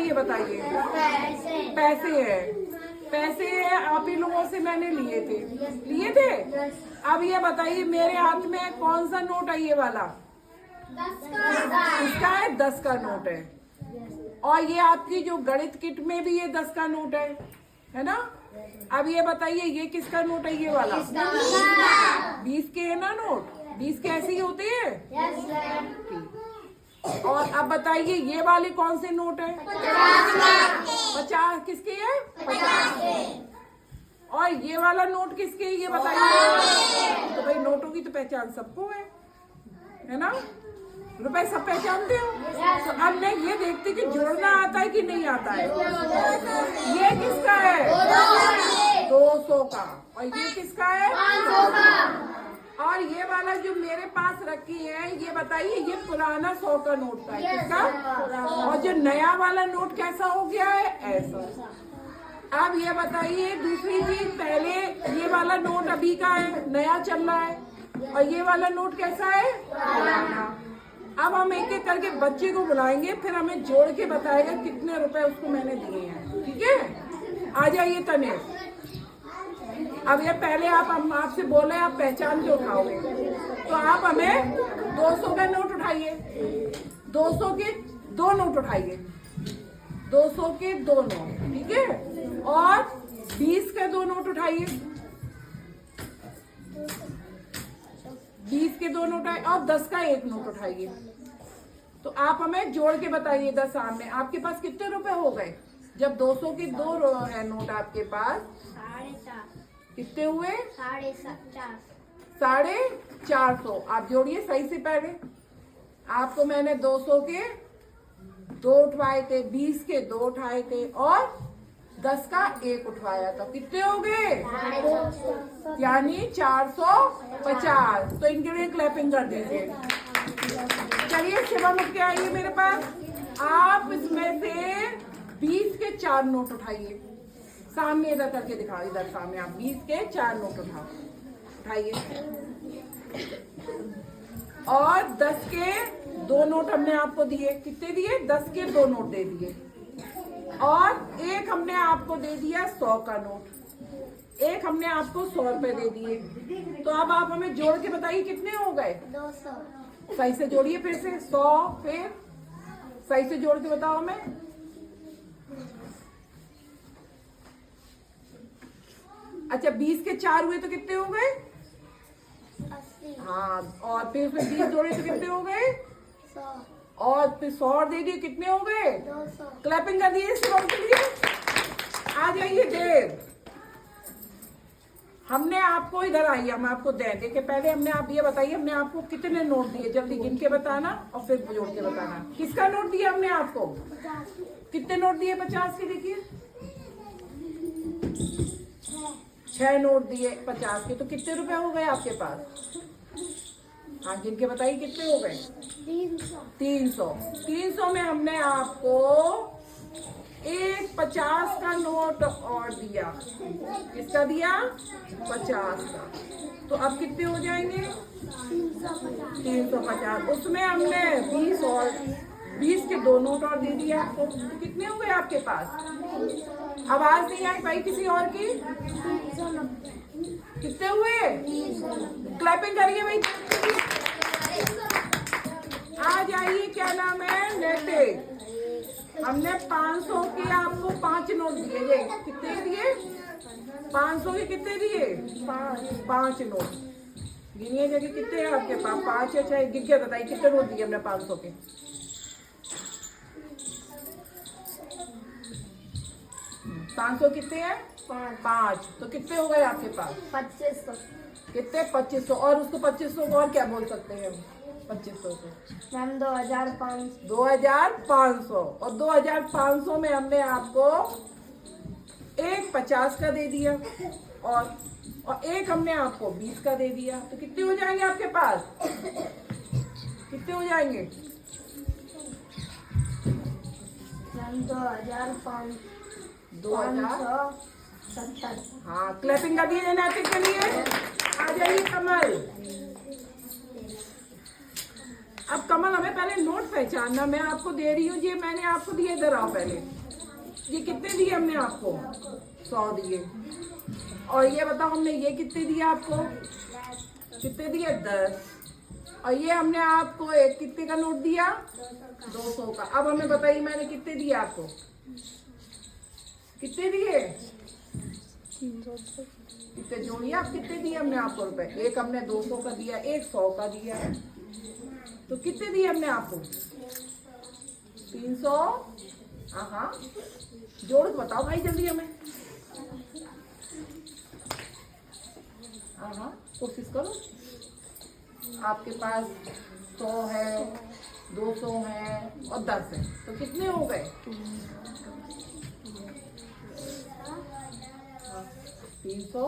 ये बताइए? पैसे है। पैसे आप ही लोगों से मैंने लिए थे। अब ये बताइए मेरे हाथ में कौन सा नोट है? ये वाला 10 का है, 10 का नोट है। और ये आपकी जो गणित किट में भी ये 10 का नोट है ना? अब ये बताइए ये किसका नोट है? ये वाला 20 के है ना नोट? 20 के ऐसे ही होते हैं। और अब बताइए ये वाले कौन से नोट है? 50 किसके है? 50 के। और ये वाला नोट किसके है? ये बताइए। तो भाई नोटों की तो पहचान सबको है ना? रुपए सब पहचानते हो। तो अब मैं ये देखती कि जोड़ना आता है कि नहीं आता है। ये किसका है? 200 का। और ये किसका है? 500 का। और ये वाला जो मेरे पास रखी है ये बताइए ये पुराना 100 का नोट था। किसका? और जो नया वाला नोट कैसा हो गया है? ऐसा। अब ये बताइए दूसरी चीज, पहले ये वाला नोट अभी का है, नया चल रहा है। और ये वाला नोट कैसा है? पुराना। अब हम एक एक करके बच्चे को बुलाएंगे, फिर हमें जोड़ के बताएगा कितने रुपए उसको मैंने दिए हैं। ठीक है? आ जाइए तनेश। अब ये पहले हम आपसे बोले आप पहचान के उठाओगे, तो आप हमें 200 का नोट उठाइए। 200 के 2 नोट उठाइए। 200 के 2 नोट। ठीक है? और 20 के 2 नोट उठाइए। 20 के 2 नोट आए और 10 का 1 नोट उठाइए। तो आप हमें जोड़ के बताइए 10 सामने आपके पास कितने रुपए हो गए? जब 200 के 2 है नोट आपके पास, 450 कितने हुए? 450। आप जोड़िए सही से। पहले आपको मैंने 200 के 2 उठवाए थे, 20 के 2 उठाए थे और 10 का 1 उठवाया था। कितने हो गए? यानी 450। तो इनके लिए क्लैपिंग कर दीजिए। चलिए शिवम उठ के आइए मेरे पास। आप इसमें से 20 के 4 नोट उठाइए। सामने इधर करके दिखाओ। इधर सामने आप 20 के 4 नोट उठाइए। और 10 के 2 नोट हमने आपको दिए। कितने दिए? 10 के 2 नोट दे दिए। और एक हमने आपको दे दिया 100 का नोट। एक हमने आपको 100 रुपए दे दिए। तो अब आप हमें जोड़ के बताइए कितने हो गए? 200। सही से जोड़िए फिर से। 100 फिर सही से जोड़ के बताओ हमें। अच्छा 20 के 4 हुए तो कितने हो गए? 80। हाँ। और फिर 20 जोड़े तो कितने हो गए? 100। और फिर 100 दे दिए, कितने हो गए? 200। क्लैपिंग कर दिए शिवम के लिए। आ जाइए देव। हमने आपको इधर आइए, हम आपको दें। देखिए पहले हमने आप ये बताइए हमने आपको कितने नोट दिए? जल्दी गिन के बताना और फिर जोड़ के बताना। किसका नोट दिया हमने आपको? 50। कितने नोट दिए 50 के? देखिए 6 नोट दिए 50 के। तो कितने रुपए हो गए आपके पास? हाँ गिन के बताइए कितने हो गए? 300। 300 में हमने आपको एक 50 का नोट और दिया। किसका दिया? 50 का। तो अब कितने हो जाएंगे? 350। उसमें हमने 20 और 20 के 2 नोट और दे दिए आपको। तो कितने हो गए आपके पास? आवाज नहीं आई भाई किसी और की? कितने हुए? क्लैपिंग करिए भाई। आ जाइए। क्या नाम है? नेटे। हमने 500 के आपको 5 नोट दिए। ये कितने दिए? 500 के कितने दिए? 5 नोट। गिनिए जगह कितने हैं आपके पास? 5 या 6? गिन के बताइए कितने नोट दिए हमने 500 के? 500 कितने हैं? 5। तो कितने हो गए आपके पास? 2500। कितने? 2500। और उसको 2500 को और क्या बोल सकते हैं हम? 2500 को मैम 2500। 2500। और 2500 में हमने आपको एक 50 का दे दिया और एक हमने आपको 20 का दे दिया। तो कितने हो जाएंगे आपके पास? कितने हो जाएंगे? मैम 2500। 2070। हाँ क्लैपिंग कर दिए नैतिक के लिए। आ जाइए कमल। अब कमल हमें पहले नोट पहचानना। मैं आपको दे रही हूँ ये मैंने आपको दिए। इधर आओ पहले। ये कितने दिए हमने आपको? 100 दिए। और ये बताओ हमने ये कितने दिए आपको? कितने दिए? 10। और ये हमने आपको एक कितने का नोट दिया? 200 का। अब हमें बताइए मैंने कितने दिए आपको? कितने दिए? कितने जोड़िए आप, कितने दिए हमने आपको रुपए? एक हमने 200 का दिया, एक 100 का दिया। तो कितने दिए हमने आपको? 300। हाँ, जोड़ के बताओ भाई जल्दी हमें। हाँ, कोशिश करो। आपके पास 100 है, 200 है और 10 है, तो कितने हो गए? 300।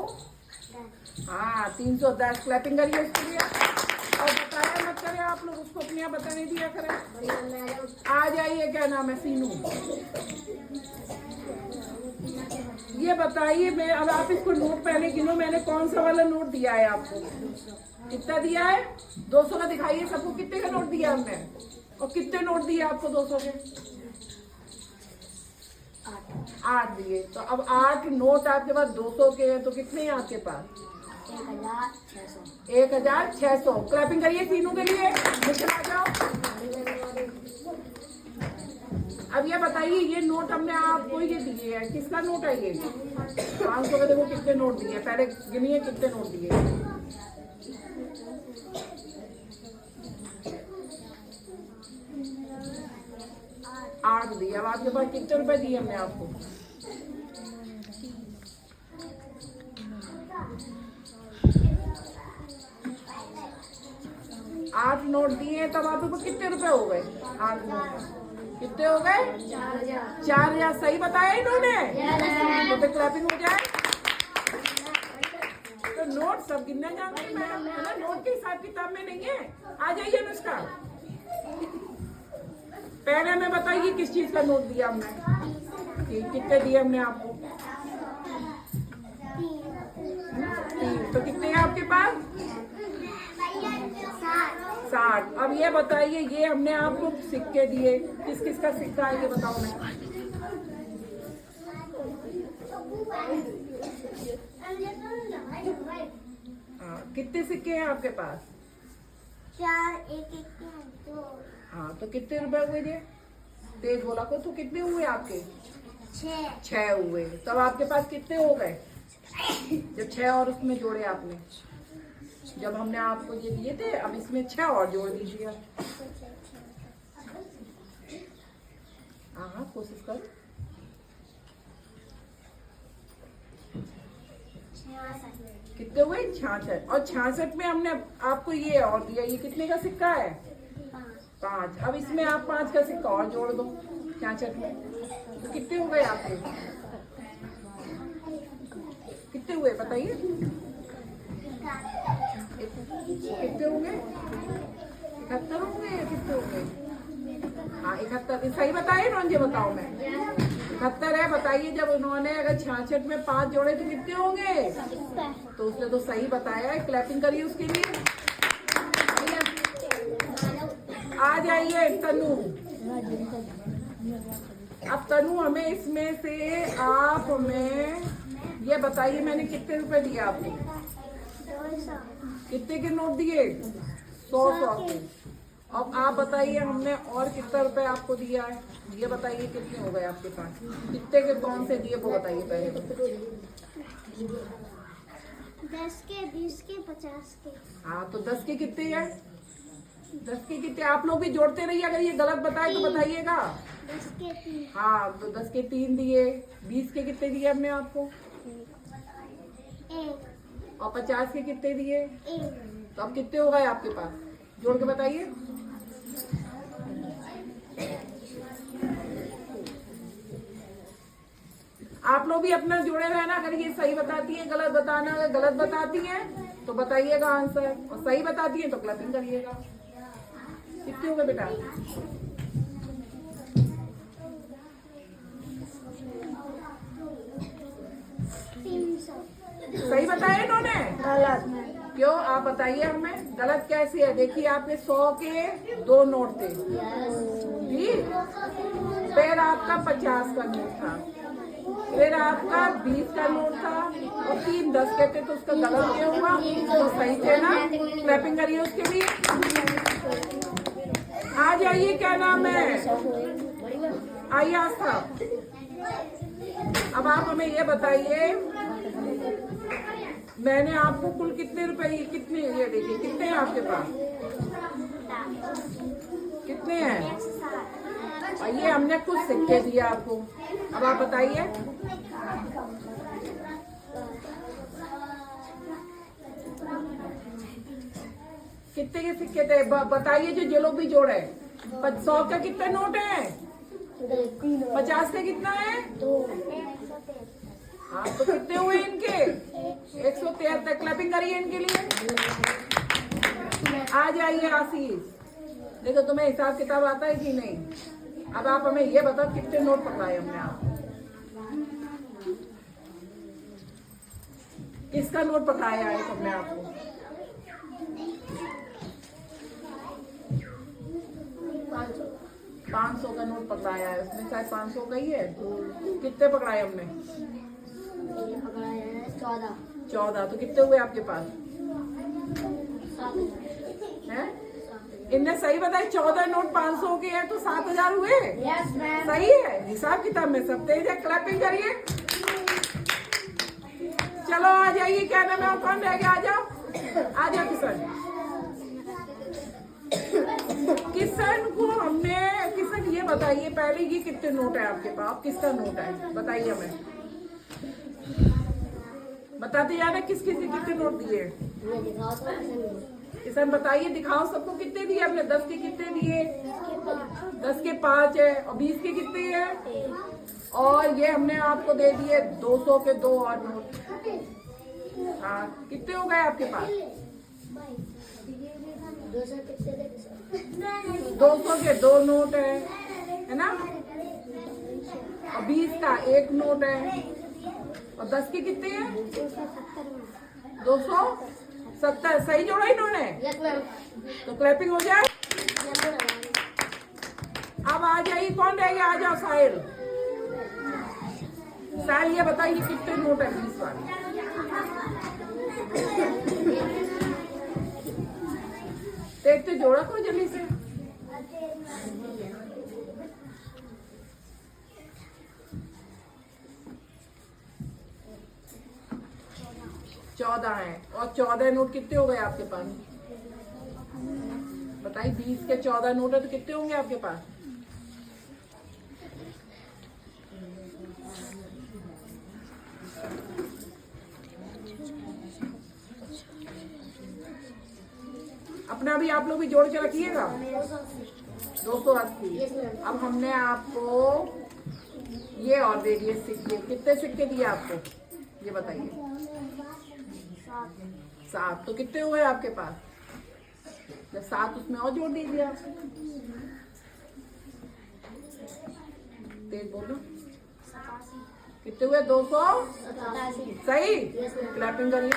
हाँ, 310। क्लैपिंग करिए उसके लिए। और बताया मत करें आप लोग, उसको अपने आप बताने दिया करें। आ जाइए, क्या नाम है? सीनू। ये बताइए, मैं अब आप इसको नोट पहले गिनो, मैंने कौन सा वाला नोट दिया है आपको? कितना दिया है? 200 का दिखाइए सबको, कितने का नोट दिया हमने? और कितने नोट दिए आपको 200 के? 8 दिए। तो अब 8 नोट आपके पास 200 के हैं, तो कितने हैं आपके पास? 1600। क्लैपिंग करिए तीनों के लिए। निकल आ जाओ। अब ये बताइए, ये नोट हमने आपको ये दिए हैं, किसका नोट है ये? 500 के। देखो कितने नोट दिए, पहले गिनिए कितने नोट दिए। 8 दिए। अब आपके पास कितने रुपए दिए हमने आपको? 8 नोट दिए, तब आपके पास कितने रुपए हो गए? 8 नोट कितने हो गए? 4000। सही बताया इन्होंने? तो फिर क्लैपिंग हो जाए। तो नोट सब गिनना जानते हैं मैडम, है ना? नोट के हिसाब किताब में नहीं है। आ जाइए अनुष्का। पहले हमें बताइए किस चीज का नोट दिया हमने? कितने दिए हमने आपको? 3। तो कितने हैं आपके पास? 60। अब ये बताइए, ये हमने आपको सिक्के दिए, किस किस का सिक्का है ये बताओ मैं? कितने सिक्के हैं आपके पास? 4, 1, 1, 2। हाँ, तो कितने रुपए हुए ये? तेज बोला को। तो कितने हुए आपके? 6 हुए। तब आपके पास कितने हो गए जब 6 और उसमें जोड़े आपने? जब हमने आपको ये दिए थे, अब इसमें 6 और जोड़ दीजिए। हाँ, कोशिश करो। 66। कितने हुए? 66। और 66 में हमने आपको ये और दिया, ये कितने का सिक्का है? 5। अब इसमें आप 5 का सिक्का और जोड़ दो 66 में, तो कितने हो गए आपके? कितने हुए बताइए? कितने होंगे? 71 होंगे या कितने होंगे? हाँ, 71। सही बताइए ना, ये बताओ मैं। 71 है। बताइए, जब उन्होंने अगर 66 में 5 जोड़े तो कितने होंगे? तो उसने तो सही बताया है। क्लैपिंग करिए उसके लिए। आ जाइए तनु। अब तनु, हमें इसमें से आप हमें ये बताइए, मैंने कितने रुपए दिए आपको? कितने के नोट दिए? 100 के। अब आप बताइए, हमने और कितना रुपए आपको दिया है? ये बताइए कितने हो गए आपके पास? कितने के कौन से दिए वो बताइए पहले। 10 के, 20 के, 50 के। हाँ, तो 10 के कितने हैं? 10 के कितने? आप लोग भी जोड़ते रहिए, अगर ये गलत बताए तो बताइएगा। 10 के 3। हाँ, तो 10 के 3 दिए। 20 के कितने दिए हमने आपको? 1। और 50 के कितने दिए? 1। तो अब कितने हो गए आपके पास? जोड़ के बताइए। आप लोग भी अपना जोड़े रहना, अगर ये सही बताती है, गलत बताना। अगर गलत बताती है तो बताइएगा आंसर, और सही बताती है तो क्लैपिंग करिएगा। कितने हो गए बेटा? सही बताया इन्होंने? गलत। क्यों? आप बताइए हमें, गलत कैसे है? देखिए, आपके 100 के 2 नोट थे, ठीक? फिर आपका 50 का नोट था, फिर आपका 20 का नोट था और 3 10 के थे, तो उसका गलत क्या हुआ? तो सही थे ना? क्लैपिंग करिए उसके लिए। आ जाइए, क्या नाम है? आइए आस्था। अब आप हमें ये बताइए, मैंने आपको कुल कितने रुपए, कितने, ये देखिए कितने हैं आपके पास, कितने हैं? और ये हमने कुछ सिक्के दिए आपको। अब आप बताइए, कितने के सिक्के थे? बताइए, जो लोग भी जोड़े। 100 का कितने नोट है? 50 का कितना है? हाँ, तो कितने हुए इनके? 173। क्लैपिंग करिए इनके लिए। आ जाइए आशीष, देखो तुम्हें हिसाब किताब आता है कि नहीं? अब आप हमें ये बताओ, कितने नोट पकड़ाए हमने? आप किसका नोट पकड़ाया है हमने आपको? $500 का नोट पकड़ाया है, उसमें शायद 500 का ही है। कितने पकड़ाए हमने? 14। तो कितने हुए आपके पास? हैं? इनने सही बताया, 14 नोट 500 के हैं, तो 7000 हुए। सही है, हिसाब किताब में सब तेज है। क्लैपिंग करिए। चलो आ जाइए, क्या नाम है? कौन रह गया? आ जाओ, आ जाओ किशन। किशन को हमने, किशन ये बताइए पहले, ये कितने नोट है आपके पास? किसका नोट है बताइए हमें, बताते जाना किस किस के कितने नोट दिए। किशन बताइए, दिखाओ सबको कितने दिए आपने। 10 के कितने दिए? 10 के 5 है, और 20 के कितने हैं? और ये हमने आपको दे दिए 200 के 2 और नोट। हाँ, कितने हो गए आपके पास? 200 के 2 नोट है ना? और 20 का 1 नोट है, और 10 के कितने हैं? 270। सही जोड़ा इन्होंने, तो क्लैपिंग हो जाए। अब आ जाइए, कौन रह गया? आ जाओ साहिल। साहिल ये बताइए कितने नोट है 20 वाले? देखते जोड़ा करो जल्दी से। चौदह है, और 14 नोट कितने हो गए आपके पास? बताइए, 20 के 14 नोट है, तो कितने होंगे आपके पास? अपना भी आप लोग भी जोड़ के रखिएगा। 280। अब हमने आपको ये और दे दिए सिक्के। कितने सिक्के दिए आपको ये बताइए? 7। तो कितने हुए आपके पास? जब 7 उसमें और जोड़ दीजिए आप। तेज बोलो, कितने हुए? 287। सही। क्लैपिंग करिए।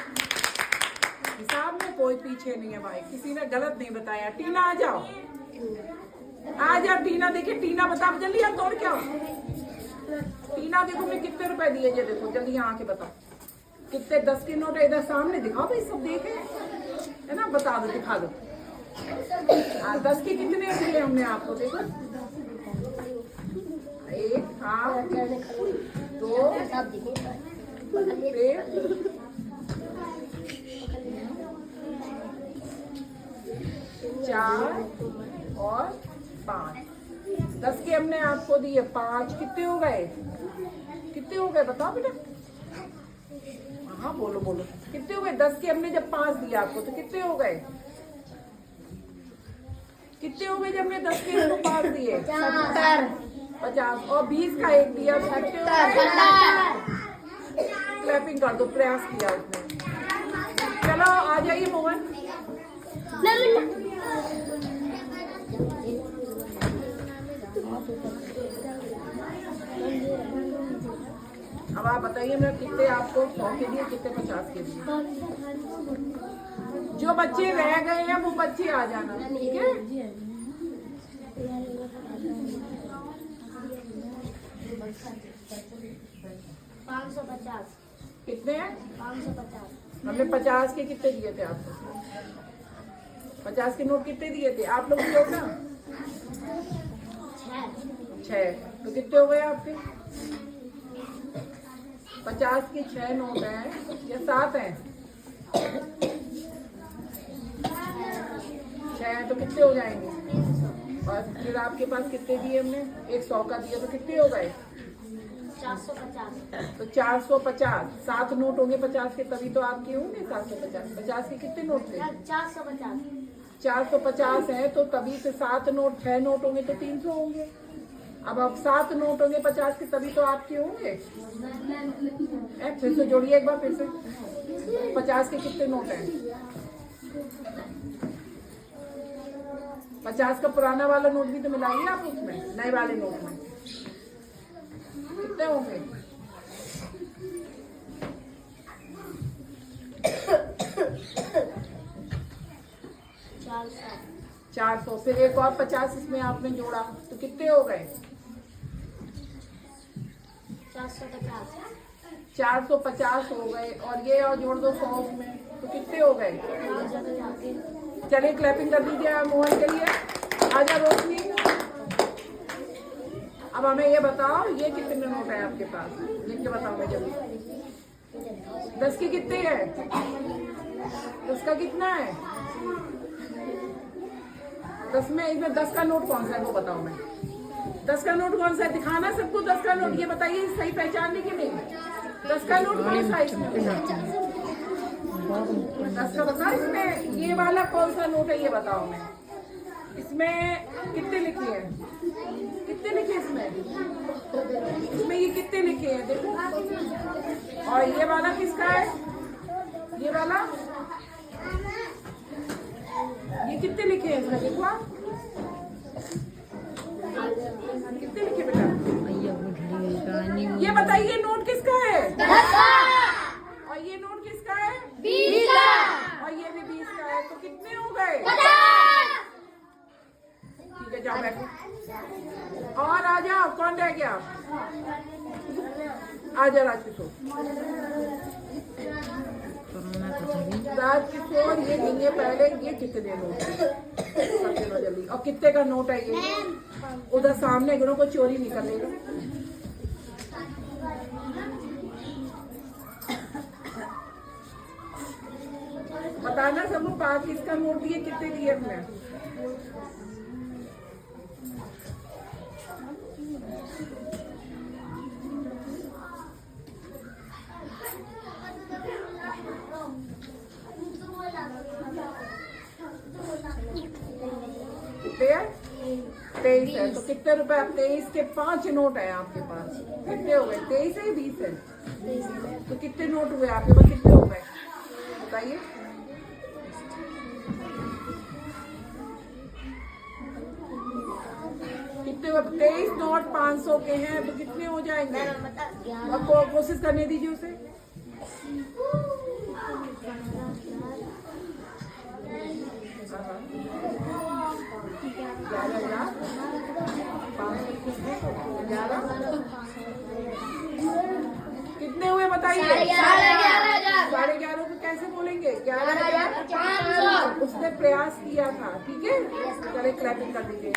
हिसाब में कोई पीछे नहीं है भाई, किसी ने गलत नहीं बताया। टीना आ जाओ, आ जाओ टीना। देखिए टीना बता जल्दी, आप दौड़ के आओ। टीना देखो मैं कितने रुपए दिए, ये देखो जल्दी यहाँ आके बताओ कितने। 10 के नोट है, इधर सामने दिखाओ भाई, सब देखे है ना? बता दो, दिखा दो। 10 के कितने दिए हमने आपको? देखो 1, हाँ 2, 4 और 5। 10 के हमने आपको दिए 5। कितने हो गए? कितने हो गए बताओ बेटा? हाँ बोलो बोलो, कितने हो गए? 10 के हमने जब 5 दिया आपको, तो कितने हो गए? कितने हो गए जब हमने 10 के 5 दिए? 50। और 20 का 1 दिया, तो कितने हो गए? क्लैपिंग कर दो, प्रयास किया उसने। चलो आ जाइए मोहन। अब आप बताइए मैं कितने आपको 100 के दिए, कितने 50 के दिए? जो बच्चे रह गए हैं वो बच्चे आ जाना, ठीक है? 550 कितने हैं? 550 हमने 50 के कितने दिए थे आपको? 50 के नोट कितने दिए थे आप लोग दिए ना? 6। तो कितने हो गए आपके? 50 के 6 नोट हैं या 7 हैं? 6 हैं तो कितने हो जाएंगे? और फिर आपके पास कितने दिए हमने? 100 का दिया तो कितने हो गए? 450 तो 450। 7 नोट होंगे 50 के तभी तो आपके होंगे 750। 50 के कितने नोट थे? 450 450 है तो तभी से 7 नोट 6 नोट होंगे तो 300 होंगे। अब 7 नोट होंगे 50 के तभी तो आपके होंगे। फिर से जोड़िए एक बार फिर से। 50 के कितने नोट हैं? 50 का पुराना वाला नोट भी तो मिलाइए आप उसमें, नए वाले नोट में कितने होंगे? 400। फिर एक और 50 इसमें आपने जोड़ा तो कितने हो गए? 450 हो गए। और ये और जोड़ दो 100 में तो कितने हो गए? चलिए क्लैपिंग कर दीजिए आप मोहन के लिए। आजा रोशनी। अब हमें ये बताओ ये कितने नोट है आपके पास? लिख के बताओ मैं जल्दी। 10 के कितने हैं? 10 का कितना है? 10 में इसमें 10 का नोट कौन सा है वो बताओ मैं। 10 का नोट कौन सा है? दिखाना सबको 10 का नोट। ये बताइए सही पहचानने के नहीं। 10 का नोट कौन सा है इसमें? 10 का बताओ। इसमें ये वाला कौन सा नोट है ये बताओ मैं। इसमें कितने लिखे हैं? कितने लिखे इसमें? इसमें ये कितने लिखे हैं देखो। और ये वाला किसका है? ये वाला ये कितने लिखे हैं इसमें देखो आप। कितने लिखे बेटा? ये बताइए नोट किसका है? 10 का। और ये नोट किसका है? 20 का। और ये भी 20 का है तो कितने हो गए? 50। ठीक है जाओ बैठो। और आ जाओ कौन रह गया? आ जा राजकिशोर। राजकिशोर ये गिनिए पहले ये कितने नोट है जल्दी। और कितने का नोट है ये? उधर सामने गिनो को चोरी नहीं करेगा। बताना सबको 5 का नोट दिए कितने दिए हमने? कितने है? 23 है। तो कितने रुपए? 23 के 5 नोट है आपके पास। कितने हो गए? 23 है 20 है? तो कितने नोट हुए आपके पास? कितने हो गए बताइए? कितने? 23 नोट 500 के हैं तो कितने हो जाएंगे? आपको कोशिश करने दीजिए उसे। कितने हुए बताइए? 11,500 को कैसे बोलेंगे? 11,500। उसने प्रयास किया था। ठीक है चले क्लैपिंग कर दीजिए।